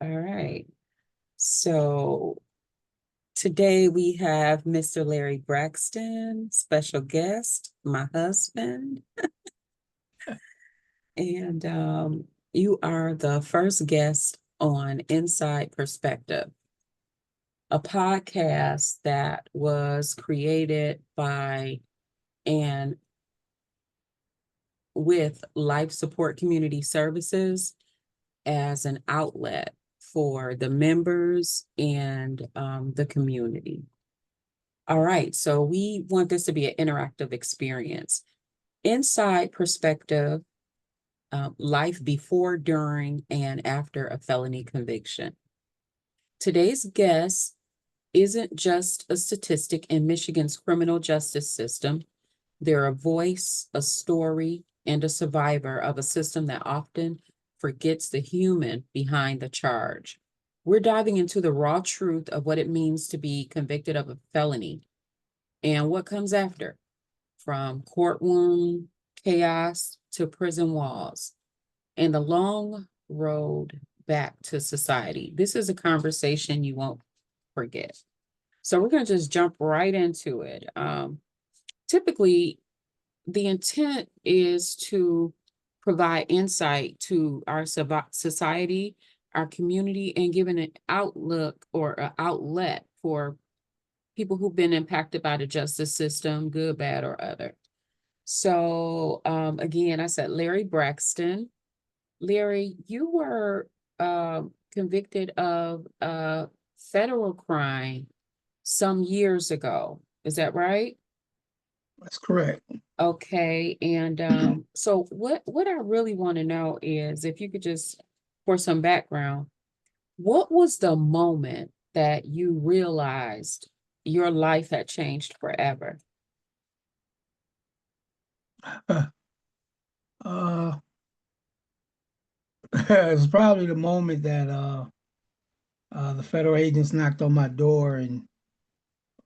All right. So today we have Mr. Larry Braxton, special guest, my husband. And you are the first guest on Inside Perspective, a podcast that was created by and with Life Support Community Services as an outlet for the members and the community. All right, so we want this to be an interactive experience. Inside Perspective, life before, during, and after a felony conviction. Today's guest isn't just a statistic in Michigan's criminal justice system. They're a voice, a story, and a survivor of a system that often forgets the human behind the charge. We're diving into the raw truth of what it means to be convicted of a felony and what comes after, from courtroom chaos to prison walls and the long road back to society. This is a conversation you won't forget. So we're going to just jump right into it. Typically, the intent is to provide insight to our society, our community, and giving an outlook or an outlet for people who've been impacted by the justice system, good, bad, or other. So again, I said Larry Braxton. Larry, you were convicted of a federal crime some years ago. Is that right? That's correct. Okay, and so what I really want to know is if you could just, for some background, what was the moment that you realized your life had changed forever? Uh, it was probably the moment that the federal agents knocked on my door and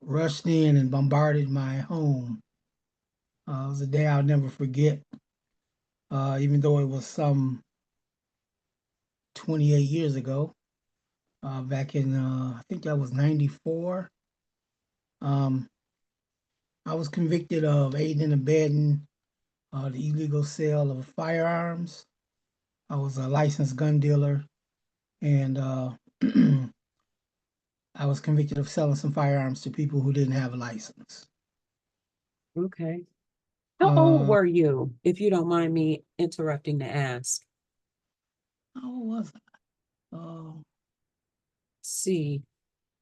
rushed in and bombarded my home. It was a day I'll never forget, even though it was some 28 years ago, back in, I think that was 94. Um, I was convicted of aiding and abetting the illegal sale of firearms. I was a licensed gun dealer, and I was convicted of selling some firearms to people who didn't have a license. Okay. How old Uh, were you, if you don't mind me interrupting to ask? how old was I? See,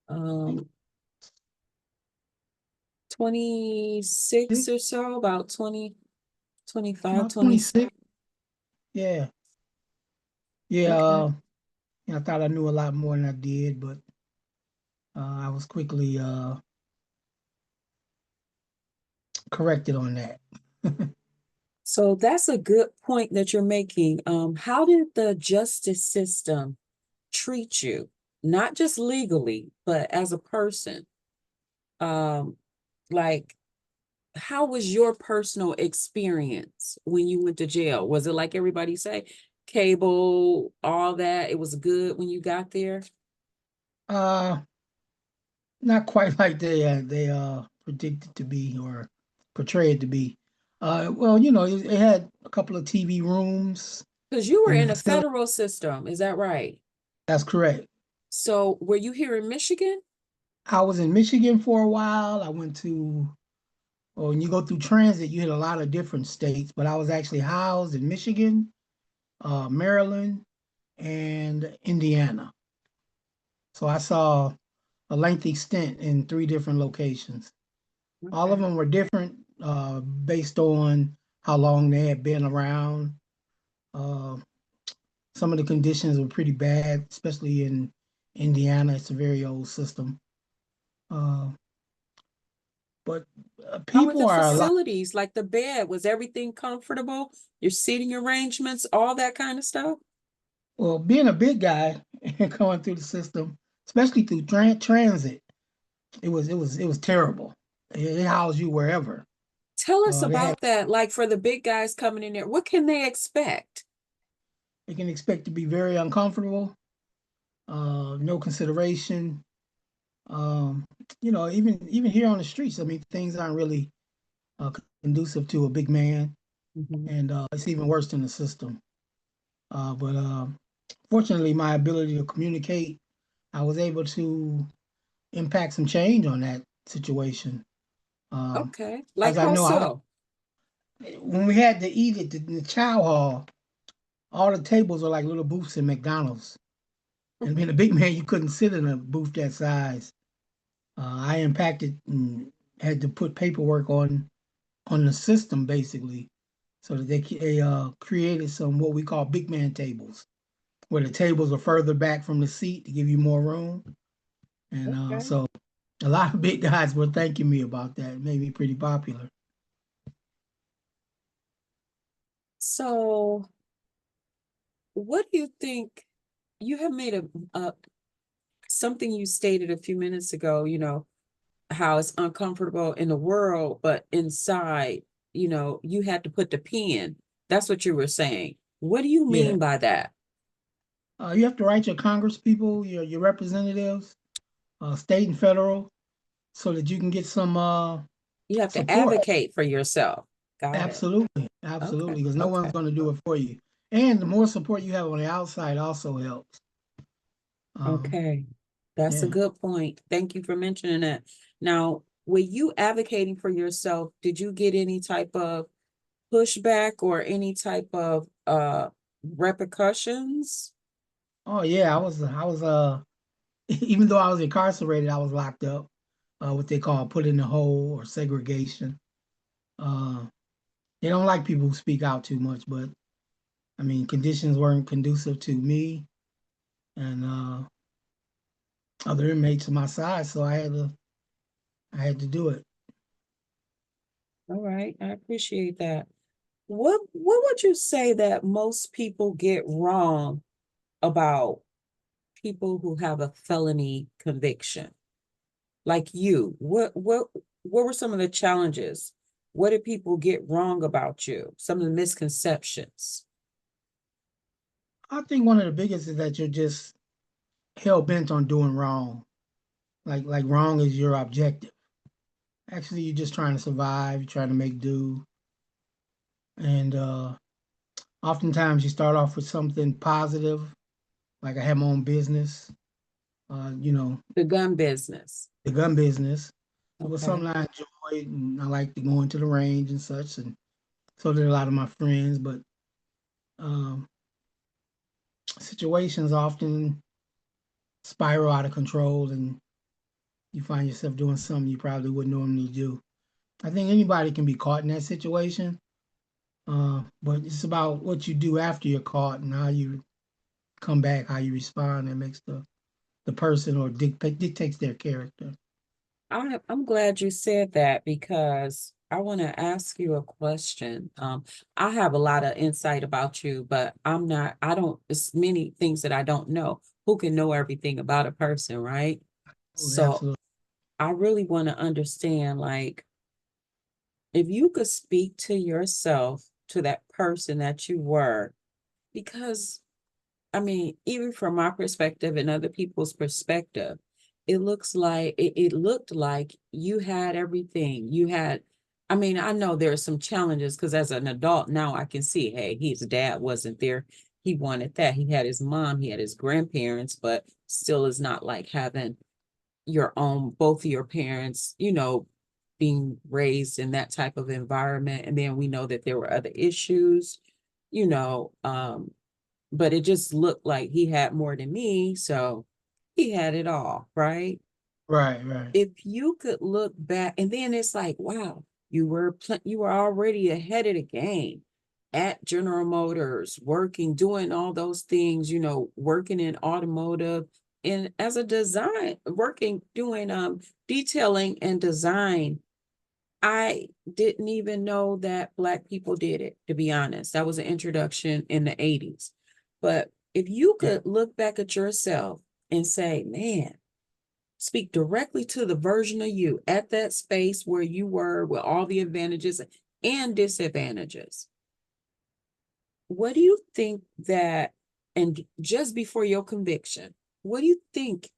I think um, 26 or so, about 20, 25, about 26. 26. Yeah, yeah. Okay. I thought I knew a lot more than I did, but I was quickly corrected on that. So that's a good point that you're making. How did the justice system treat you? Not just legally, but as a person. Um, like, how was your personal experience when you went to jail? Was it like everybody say, cable, all that? It was good when you got there? Uh, Not quite like they predicted to be or portrayed to be. Well, it had a couple of TV rooms Because you were in the in a facility. federal system, is that right? That's correct. So were you here in Michigan? I was in Michigan for a while. I went to, well, when you go through transit, you hit a lot of different states, but I was actually housed in Michigan, Maryland, and Indiana. So I saw a lengthy stint in three different locations. All of Okay. them were different based on how long they had been around. Uh, some of the conditions were pretty bad, especially in Indiana. It's a very old system. Uh, but How were people the are a lot. facilities, like the bed? Was everything comfortable? Your seating arrangements, all that kind of stuff? Well, being a big guy and going through the system, especially through transit, it was terrible. It housed you wherever. Tell us They had about that. Like for the big guys coming in there, what can they expect? they can expect to be very uncomfortable. no consideration. Um, even here on the streets, I mean, things aren't really uh, conducive to a big man, Mhm. and it's even worse in the system. But fortunately, my ability to communicate, I was able to impact some change on that situation. Um, Okay, like as I how know, so? when we had to eat at the chow hall, all the tables were like little booths in McDonald's. And being a big man, you couldn't sit in a booth that size. I impacted and had to put paperwork on the system basically, so that they created some what we call big man tables, where the tables are further back from the seat to give you more room. And Okay. so a lot of big guys were thanking me about that. It made me pretty popular. So what do you think? You have made a something you stated a few minutes ago, how it's uncomfortable in the world, but inside, you had to put the pen. That's what you were saying. What do you Yeah, mean by that? you have to write your Congress people, your representatives, state and federal, so that you can get some You have to support. advocate for yourself. Got it. Absolutely, Okay. absolutely, because no one's Okay. going to do it for you. And the more support you have on the outside also helps. Um, Okay. That's a yeah. good point. Thank you for mentioning that. Now, were you advocating for yourself? Did you get any type of pushback or any type of repercussions? Oh yeah, even though I was incarcerated, I was locked up, what they call put in the hole or segregation. Uh, they don't like people who speak out too much, but I mean, conditions weren't conducive to me and other inmates on my side, so I had to do it. All right, I appreciate that. What would you say that most people get wrong about people who have a felony conviction? Like you, what were some of the challenges? What did people get wrong about you? Some of the misconceptions. I think one of the biggest is that you're just hell bent on doing wrong. Like wrong is your objective. Actually, you're just trying to survive. You're trying to make do, and oftentimes you start off with something positive, like I have my own business. Uh, you know, The gun business. the gun business. It was Okay. something I enjoyed, and I like to go into the range and such, and so did a lot of my friends. But um, situations often spiral out of control, and you find yourself doing something you probably wouldn't normally do. I think anybody can be caught in that situation, but it's about what you do after you're caught and how you come back, how you respond that makes the person or dictates their character. I'm glad you said that because I want to ask you a question. I have a lot of insight about you, but I don't, it's many things that I don't know. Who can know everything about a person, right? Oh, So absolutely. I really want to understand, like, if you could speak to yourself, to that person that you were, because I mean, even from my perspective and other people's perspective, it looked like you had everything. I mean, I know there are some challenges because as an adult now I can see, hey, his dad wasn't there. He wanted that. He had his mom, he had his grandparents, but still is not like having both of your parents, being raised in that type of environment. And then we know that there were other issues, you know, um, but it just looked like he had more than me, so he had it all, right? Right, right. If you could look back, and then it's like, wow, you were already ahead of the game at General Motors, working, doing all those things, working in automotive and as a design, working, doing detailing and design. I didn't even know that Black people did it, to be honest. That was an introduction in the 80s. But if you Yeah, could look back at yourself and say, man, speak directly to the version of you at that space where you were with all the advantages and disadvantages, what do you think that, and just before your conviction, what do you think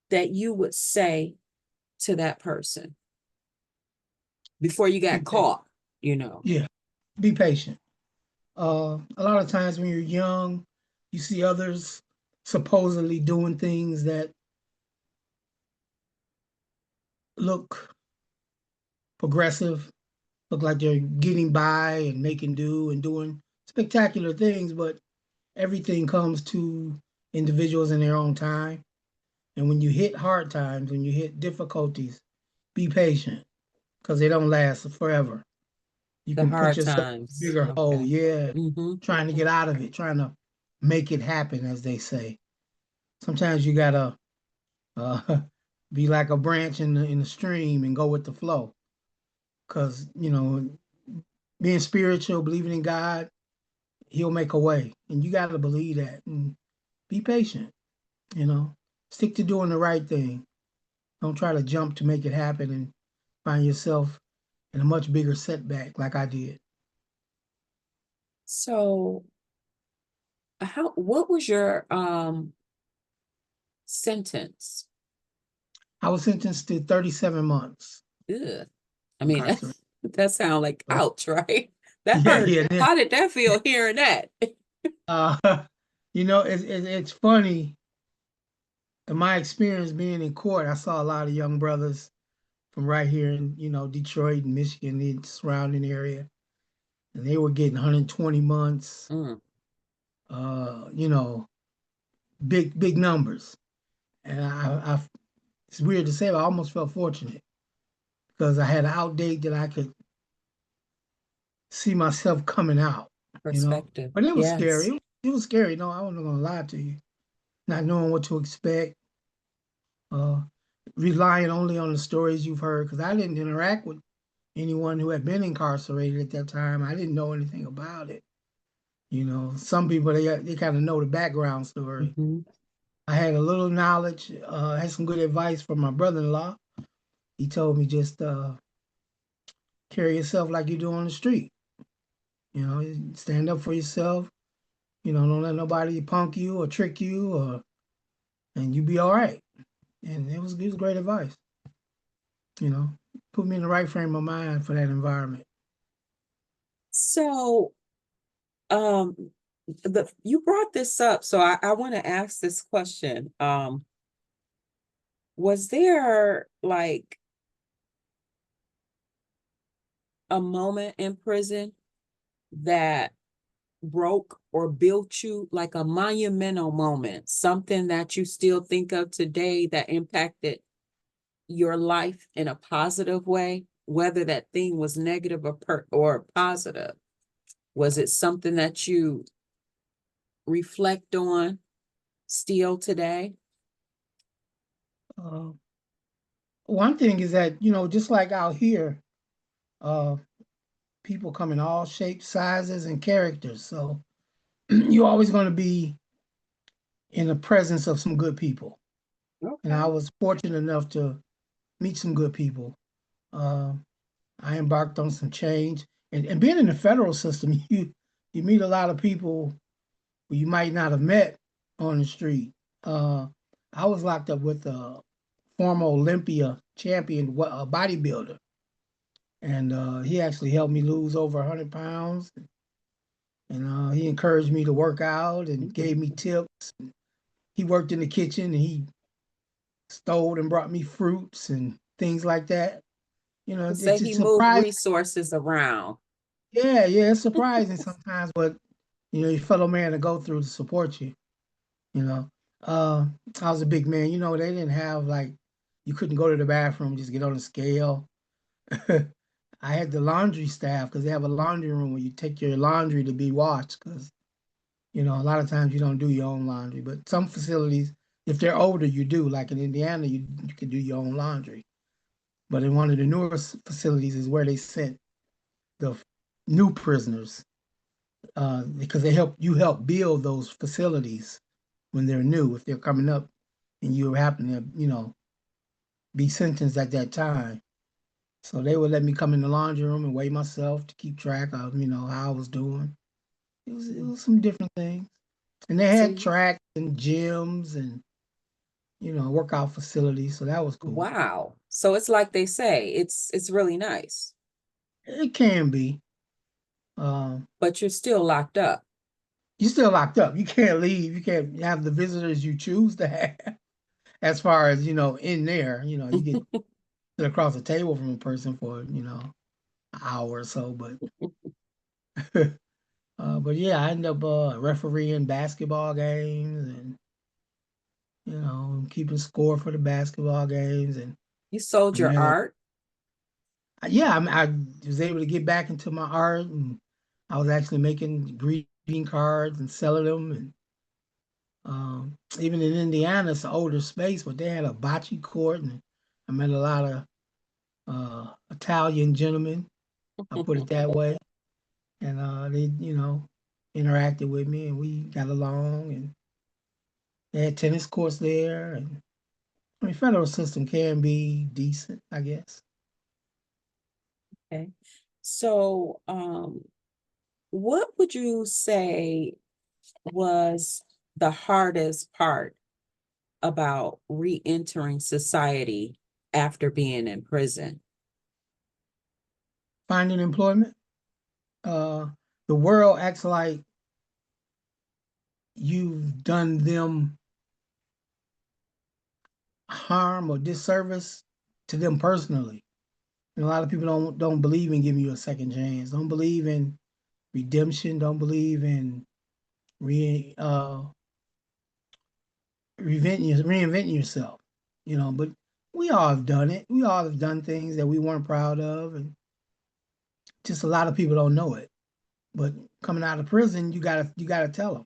that you would say to that person before you got caught, you know? Yeah, be patient. A lot of times when you're young, you see others supposedly doing things that look progressive, look like they're getting by and making do and doing spectacular things, but everything comes to individuals in their own time. And when you hit hard times, when you hit difficulties, be patient because they don't last forever. You The can put hard yourself in a times. bigger hole, Okay. yeah, Mm-hmm. trying to get out of it, trying to make it happen, as they say. Sometimes you gotta uh, be like a branch in the stream and go with the flow. Because being spiritual, believing in God, He'll make a way, and you gotta believe that and be patient. You know, stick to doing the right thing. Don't try to jump to make it happen and find yourself in a much bigger setback like I did. So what was your sentence? I was sentenced to 37 months Ugh. I mean, incarceration. that sounds like So, ouch, right? That yeah, hurt. yeah. How did that feel hearing that? Uh, it's funny. In my experience being in court, I saw a lot of young brothers from right here in Detroit and Michigan, the surrounding area, and they were getting 120 months. Mm, You know, big numbers, and it's weird to say, but I almost felt fortunate because I had an out date that I could see myself coming out. You know, perspective. but it was scary. Yes. It was scary. No, I wasn't gonna lie to you. Not knowing what to expect, uh, relying only on the stories you've heard, because I didn't interact with anyone who had been incarcerated at that time. I didn't know anything about it. Some people they kind of know the background story. Mm-hmm. I had a little knowledge. Had some good advice from my brother-in-law. He told me just carry yourself like you do on the street. Stand up for yourself. Don't let nobody punk you or trick you, and you be all right. And it was great advice. You know, put me in the right frame of mind for that environment. So, um, you brought this up, so I want to ask this question. Was there like a moment in prison that broke or built you, like a monumental moment, something that you still think of today that impacted your life in a positive way, whether that thing was negative or positive? Was it something that you reflect on still today? Uh, One thing is that just like out here, uh, people come in all shapes, sizes, and characters. So you're always going to be in the presence of some good people. And I Okay. was fortunate enough to meet some good people. Uh, I embarked on some change, and being in the federal system, you meet a lot of people who you might not have met on the street. Uh, I was locked up with a former Olympia champion, a bodybuilder, and he actually helped me lose over 100 pounds. And he encouraged me to work out and gave me tips. He worked in the kitchen and he stole and brought me fruits and things like that. To say It's he moved surprising. resources around. Yeah, it's surprising sometimes what your fellow man to go through to support you. You know, uh, I was a big man. They didn't have like you couldn't go to the bathroom just get on the scale. I had the laundry staff because they have a laundry room where you take your laundry to be washed because a lot of times you don't do your own laundry, but some facilities, if they're older, you do. Like in Indiana, you can do your own laundry. But in one of the newer facilities is where they sent the new prisoners because they help build those facilities when they're new, if they're coming up and you happen to, be sentenced at that time. So they would let me come in the laundry room and weigh myself to keep track of, how I was doing. It was some different things. And they So had tracks and gyms and workout facility. So that was cool. Wow. So it's like they say, it's really nice, It can be. Um, but you're still locked up. you're still locked up. You can't leave. You can't have the visitors you choose to have. As far as, in there, you get sit across the table from a person for, an hour or so. But yeah, I ended up refereeing basketball games and, keeping score for the basketball games. And You sold I your met art. yeah, I was able to get back into my art, and I was actually making greeting cards and selling them. And even in Indiana, it's an older space, but they had a bocce court, and I met a lot of Italian gentlemen. I put it that way, and they, interacted with me, and we got along, and they had tennis courts there, and I mean, federal system can be decent, I guess. Okay. So, what would you say was the hardest part about re-entering society after being in prison? Finding employment, uh, the world acts like you've done them harm or disservice to them personally. And a lot of people don't believe in giving you a second chance. Don't believe in redemption. Don't believe in re reinventing yourself. But we all have done it. We all have done things that we weren't proud of, and just a lot of people don't know it. But coming out of prison, you gotta tell them.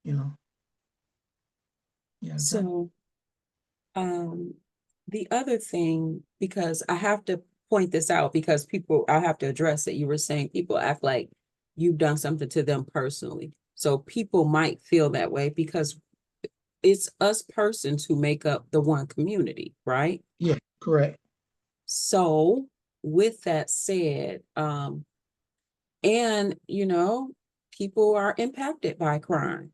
You know, you gotta tell them. So, um, the other thing, because I have to point this out because people, I have to address it. You were saying people act like you've done something to them personally. So people might feel that way because it's us persons who make up the one community, right? Yeah, correct. So with that said, and people are impacted by crime,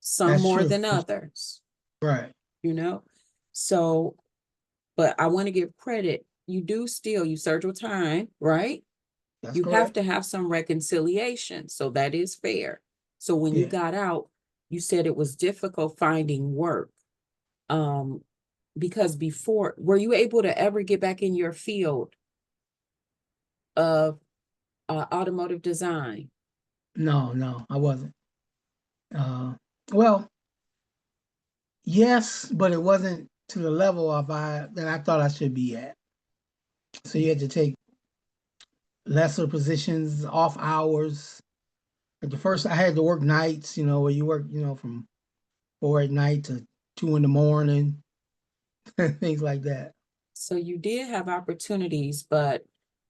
some That's more true. than others, Right. you know. So, but I want to give credit. You serve your time, right? That's You have correct. to have some reconciliation. So that is fair. So when you Yeah. got out, you said it was difficult finding work. Um, because before, were you able to ever get back in your field of automotive design? No, no, I wasn't. Uh, well, yes, but it wasn't to the level of I that I thought I should be at. So you had to take lesser positions, off hours. At the first, I had to work nights. Where you work, from 4 at night to 2 in the morning, things like that. So you did have opportunities, but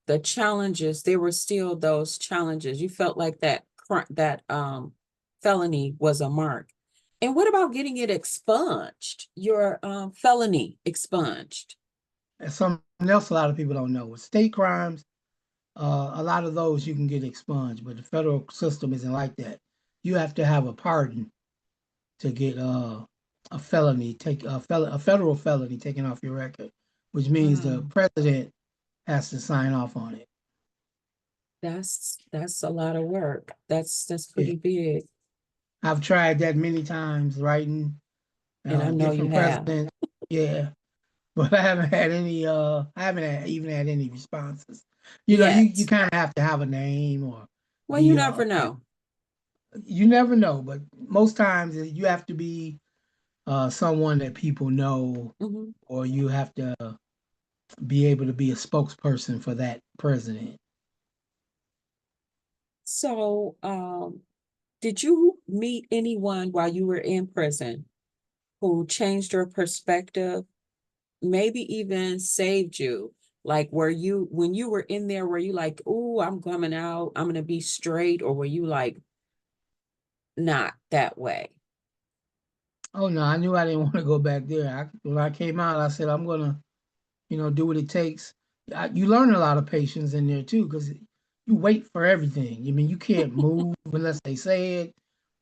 the challenges, there were still those challenges. You felt like that felony was a mark. And what about getting it expunged? Your felony expunged. And something else a lot of people don't know with state crimes. A lot of those you can get expunged, but the federal system isn't like that. You have to have a pardon to get a federal felony taken off your record, which means the Wow, president has to sign off on it. that's a lot of work. That's Yeah. pretty big. I've tried that many times, writing And I know you different have. presidents. Yeah, but I haven't even had any responses. You Yet. kind of have to have a name or Well, you be never know. you never know, but most times you have to be someone that people know, Mhm. or you have to be able to be a spokesperson for that president. So, did you meet anyone while you were in prison who changed your perspective, maybe even saved you? Like, when you were in there, were you like, oh, I'm coming out, I'm gonna be straight, or were you like, not that way? Oh no, I knew I didn't want to go back there. When I came out, I said I'm gonna, do what it takes. You learn a lot of patience in there too, because you wait for everything. I mean, you can't move unless they say it.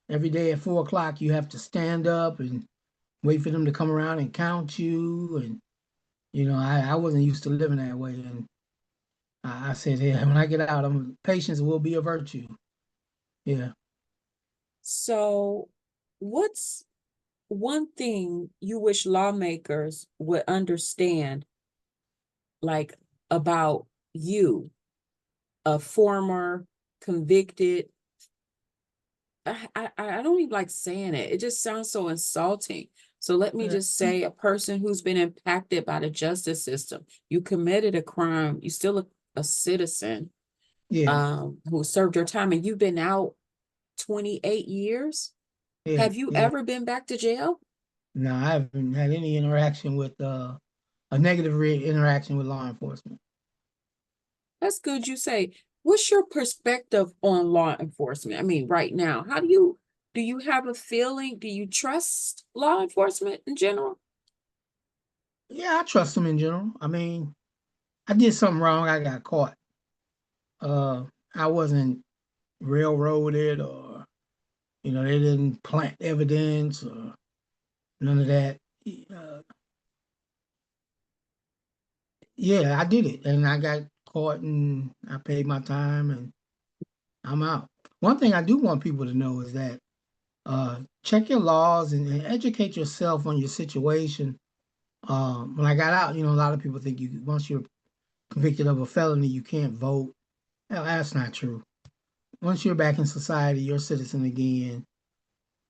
Every day at 4 o'clock, you have to stand up and wait for them to come around and count you. And, you know, I wasn't used to living that way. And I said, yeah, when I get out, patience will be a virtue. Yeah. So what's one thing you wish lawmakers would understand, like about you, a former convicted, I don't even like saying it. It just sounds so insulting. So let me Yeah. just say a person who's been impacted by the justice system. You committed a crime, you still a citizen, Yeah. who served your time, and you've been out 28 years. Yeah. Have you Yeah. ever been back to jail? No, I haven't had any interaction with a negative interaction with law enforcement. That's good. You say, what's your perspective on law enforcement? I mean, right now, do you have a feeling? Do you trust law enforcement in general? Yeah, I trust them in general. I mean, I did something wrong. I got caught. Uh, I wasn't railroaded, or they didn't plant evidence or none of that. Uh, yeah, I did it, and I got caught, and I paid my time, and I'm out. One thing I do want people to know is that check your laws and educate yourself on your situation. When I got out, a lot of people think you once you're convicted of a felony, you can't vote. Well, that's not true. Once you're back in society, you're a citizen again.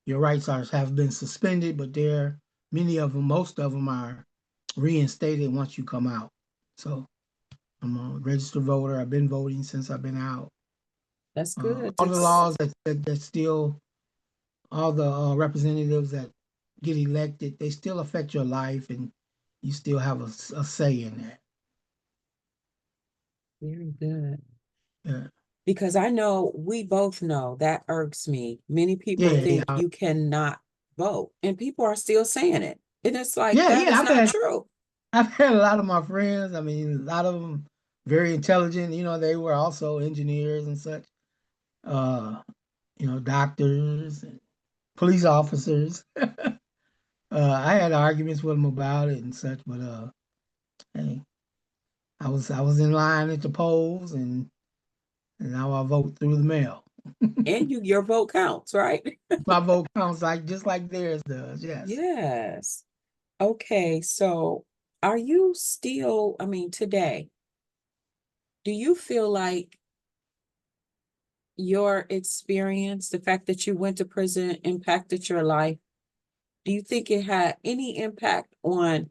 Your rights have been suspended, but many of them, most of them are reinstated once you come out. So I'm a registered voter. I've been voting since I've been out. That's good. All the laws that still, all the representatives that get elected, they still affect your life, and you still have a say in that. Very good. Yeah, Because I know we both know that irks me. Many people yeah, think yeah. you cannot vote, and people are still saying it. And it's like, Yeah, that yeah. is not true. I've had a lot of my friends. I mean, a lot of them very intelligent. They were also engineers and such. Uh, doctors and police officers. I had arguments with them about it and such, but hey, I was in line at the polls, and now I vote through the mail. And your vote counts, right? My vote counts like just like theirs does. Yes. Yes. Okay, so are you still, I mean, today, do you feel like your experience, the fact that you went to prison, impacted your life? Do you think it had any impact on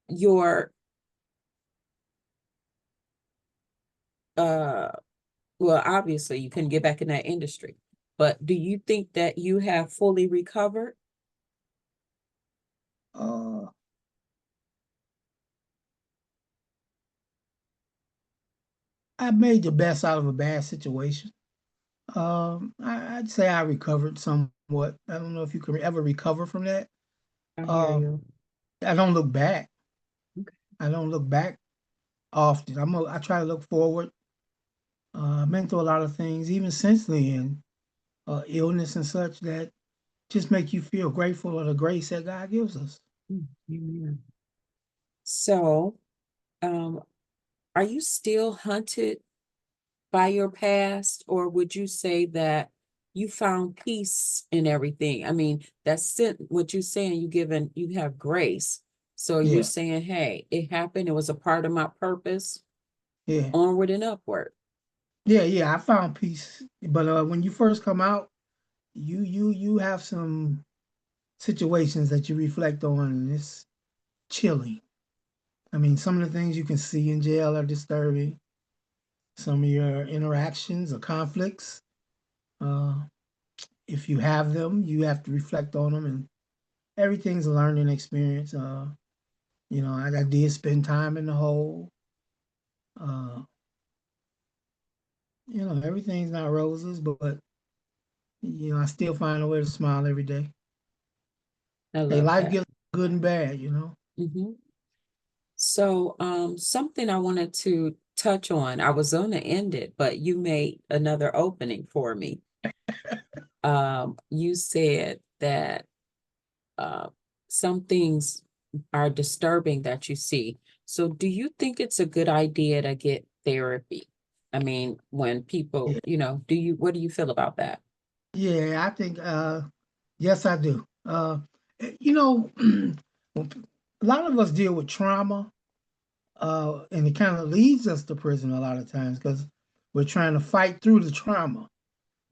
your, uh, well, obviously you couldn't get back in that industry, but do you think that you have fully recovered? Uh, I made the best out of a bad situation. I'd say I recovered somewhat. I don't know if you can ever recover from that. I hear Uh, you. I don't look back. Okay. I don't look back often. I try to look forward. I've been through a lot of things, even since then, illness and such, that just make you feel grateful of the grace that God gives us. Amen. So, um, are you still hunted by your past, or would you say that you found peace in everything? I mean, what you're saying, you have grace. So you're Yeah, saying, hey, it happened, it was a part of my purpose, yeah, onward and upward. yeah, yeah. I found peace, but when you first come out, you have some situations that you reflect on, and it's chilling. I mean, some of the things you can see in jail are disturbing. Some of your interactions or conflicts, uh, if you have them, you have to reflect on them, and everything's a learning experience. I did spend time in the hole. Uh, everything's not roses, but I still find a way to smile every day. I Hey, love life that. gets good and bad. Mhm. So, something I wanted to touch on, I was going to end it, but you made another opening for me. You said that, uh, some things are disturbing that you see. So do you think it's a good idea to get therapy? I mean, when people, Yeah, what do you feel about that? yeah, I think yes, I do. You know, a lot of us deal with trauma, and it kind of leads us to prison a lot of times because we're trying to fight through the trauma.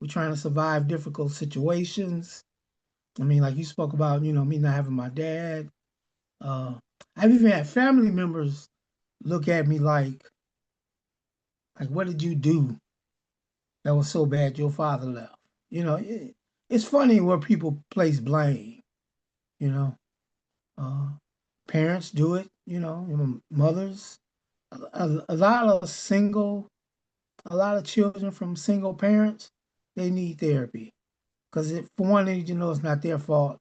We're trying to survive difficult situations. I mean, like you spoke about, me not having my dad. Uh, I've even had family members look at me like, what did you do that was so bad your father left? It's funny where people place blame. You know, uh, parents do it. Mothers. A lot of a lot of children from single parents, they need therapy because for one, they need to know it's not their fault.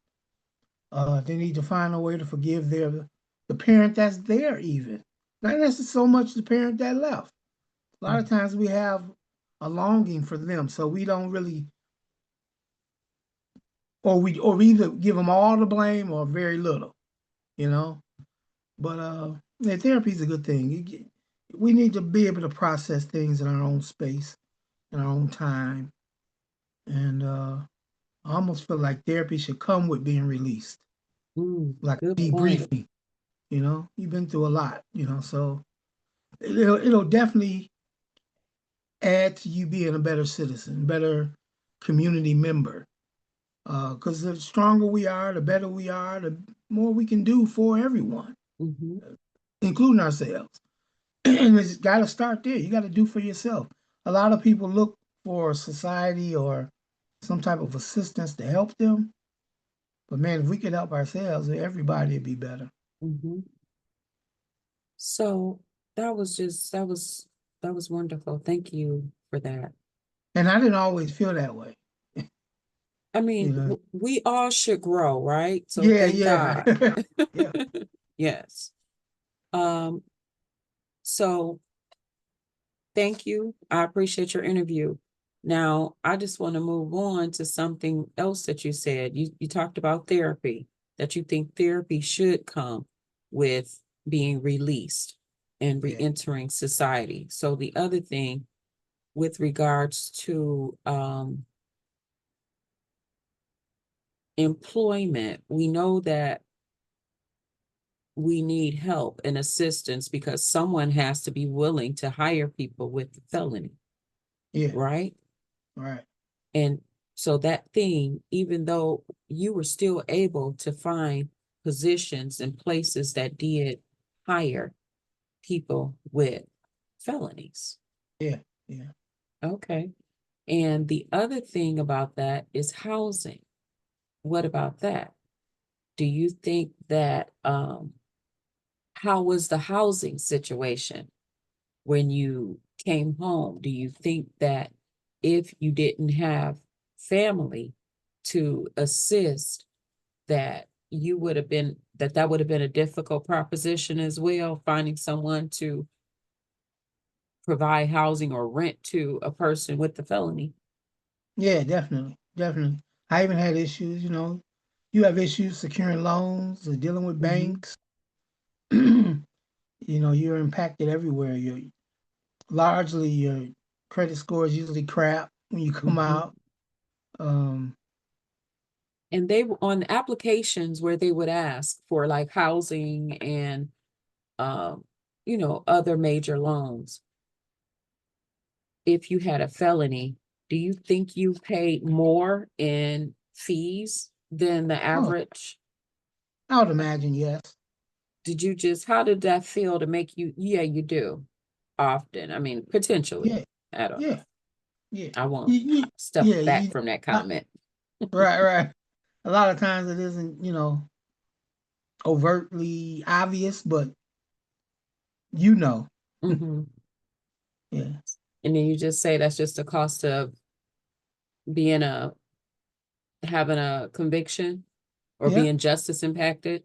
They need to find a way to forgive the parent that's there, even not necessarily so much the parent that left. A lot of times we have a longing for them, so we don't really, or we either give them all the blame or very little, you know. But yeah, therapy is a good thing. We need to be able to process things in our own space, in our own time, and I almost feel like therapy should come with being released, like Good point. debriefing. You've been through a lot, so it'll definitely add to you being a better citizen, better community member. Because the stronger we are, the better we are, the more we can do for everyone, Hmm. including ourselves. And it's got to start there. You got to do for yourself. A lot of people look for society or some type of assistance to help them. But man, if we could help ourselves, everybody would be better. Hmm. So that was wonderful. Thank you for that. And I didn't always feel that way. I You mean, know. we all should grow, right? So Yeah, thank yeah, God. yeah. Yes. Um, so thank you. I appreciate your interview. Now, I just want to move on to something else that you said. You talked about therapy, that you think therapy should come with being released and Yeah, re-entering society. So the other thing with regards to employment, we know that we need help and assistance because someone has to be willing to hire people with the felony, yeah, right? right. And so that thing, even though you were still able to find positions and places that did hire people with felonies. Yeah, yeah. Okay. And the other thing about that is housing. What about that? Do you think that how was the housing situation when you came home? Do you think that if you didn't have family to assist, that you would have been that would have been a difficult proposition as well, finding someone to provide housing or rent to a person with the felony? Yeah, definitely, definitely. I even had issues. You have issues securing loans or dealing with Hmm. banks. You're impacted everywhere. You're largely your credit score is usually crap when you come Hmm. out. Um, And they were on applications where they would ask for like housing and um, other major loans. If you had a felony, do you think you paid more in fees than the oh, average? I would imagine yes. How did that feel to make you, yeah, you do often? I mean, potentially. Yeah, I don't know. yeah, yeah. I won't You, you, step yeah, back you. from that Uh, comment. right, right. A lot of times it isn't, overtly obvious, but you know. Hmm. Yeah, And then you just say that's just the cost of being having a conviction or yeah. being justice impacted.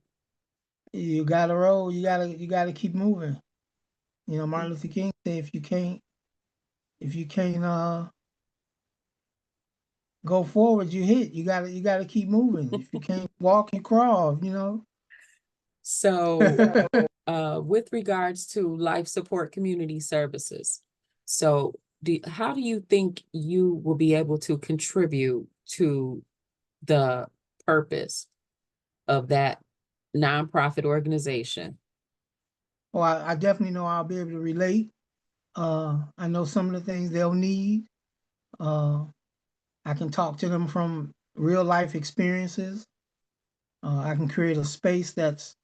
You gotta roll. You gotta keep moving. Martin Luther King said, if you can't, go forward, you hit. You gotta keep moving. If you can't walk, you crawl, you know. So, with regards to life support community services, so how do you think you will be able to contribute to the purpose of that nonprofit organization? Well, I definitely know I'll be able to relate. I know some of the things they'll need. Uh, I can talk to them from real life experiences. I can create a space that's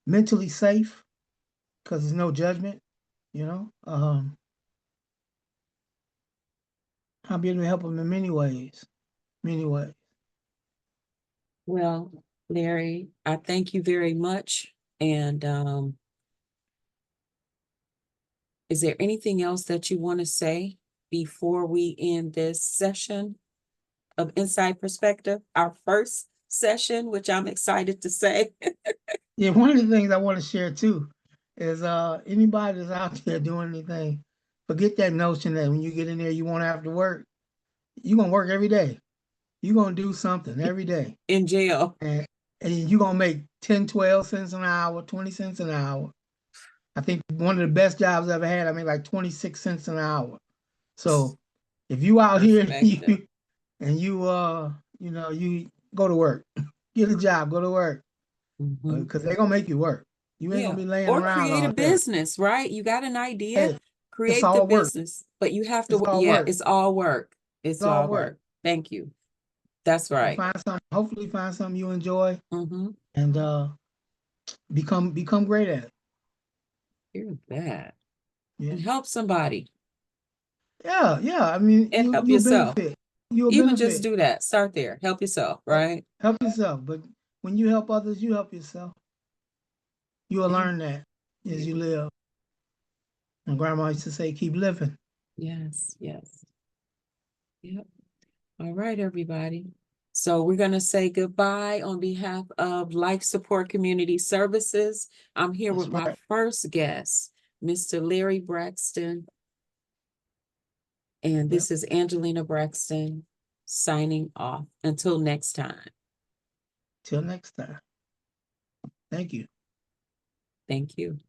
mentally safe because there's no judgment. You know, I'll be able to help them in many ways. Many ways. Well, Larry, I thank you very much. And is there anything else that you want to say before we end this session of Inside Perspective, our first session, which I'm excited to say? Yeah, one of the things I want to share too is anybody that's out there doing anything, forget that notion that when you get in there you won't have to work. You're gonna work every day. You're gonna do something every day. In jail. And you're gonna make 10, 12 cents an hour, 20 cents an hour. I think one of the best jobs I ever had, I made like 26 cents an hour. So if you out here and Perspective. you go to work, get a job, go to work, Mhm. because they're gonna make you work. You ain't gonna Yeah. be laying Or around create a all day. business, right? You got an idea, Hey, it's create the all work. business, but you have It's to, all yeah, work. it's all work. It's It's all all work. work. Thank you. That's So right. find something, hopefully find something you enjoy Mm-hmm. and become great at it. Hear that. Yeah. And help somebody Yeah, yeah. I mean, and help you'll yourself. benefit. You'll Even just benefit. do that. Start there. Help yourself, Yeah. right? Help yourself. But when you help others, you help yourself. You will Yeah. learn that as Yeah. you live. And grandma used to say, keep living. Yes. Yes. Yep. All right, everybody. So we're going to say goodbye on behalf of Life Support Community Services. I'm here That's with my right. first guest, Mr. Larry Braxton. And Yep. this is Angelina Braxton signing off. Until next time. Till next time. Thank you. Thank you.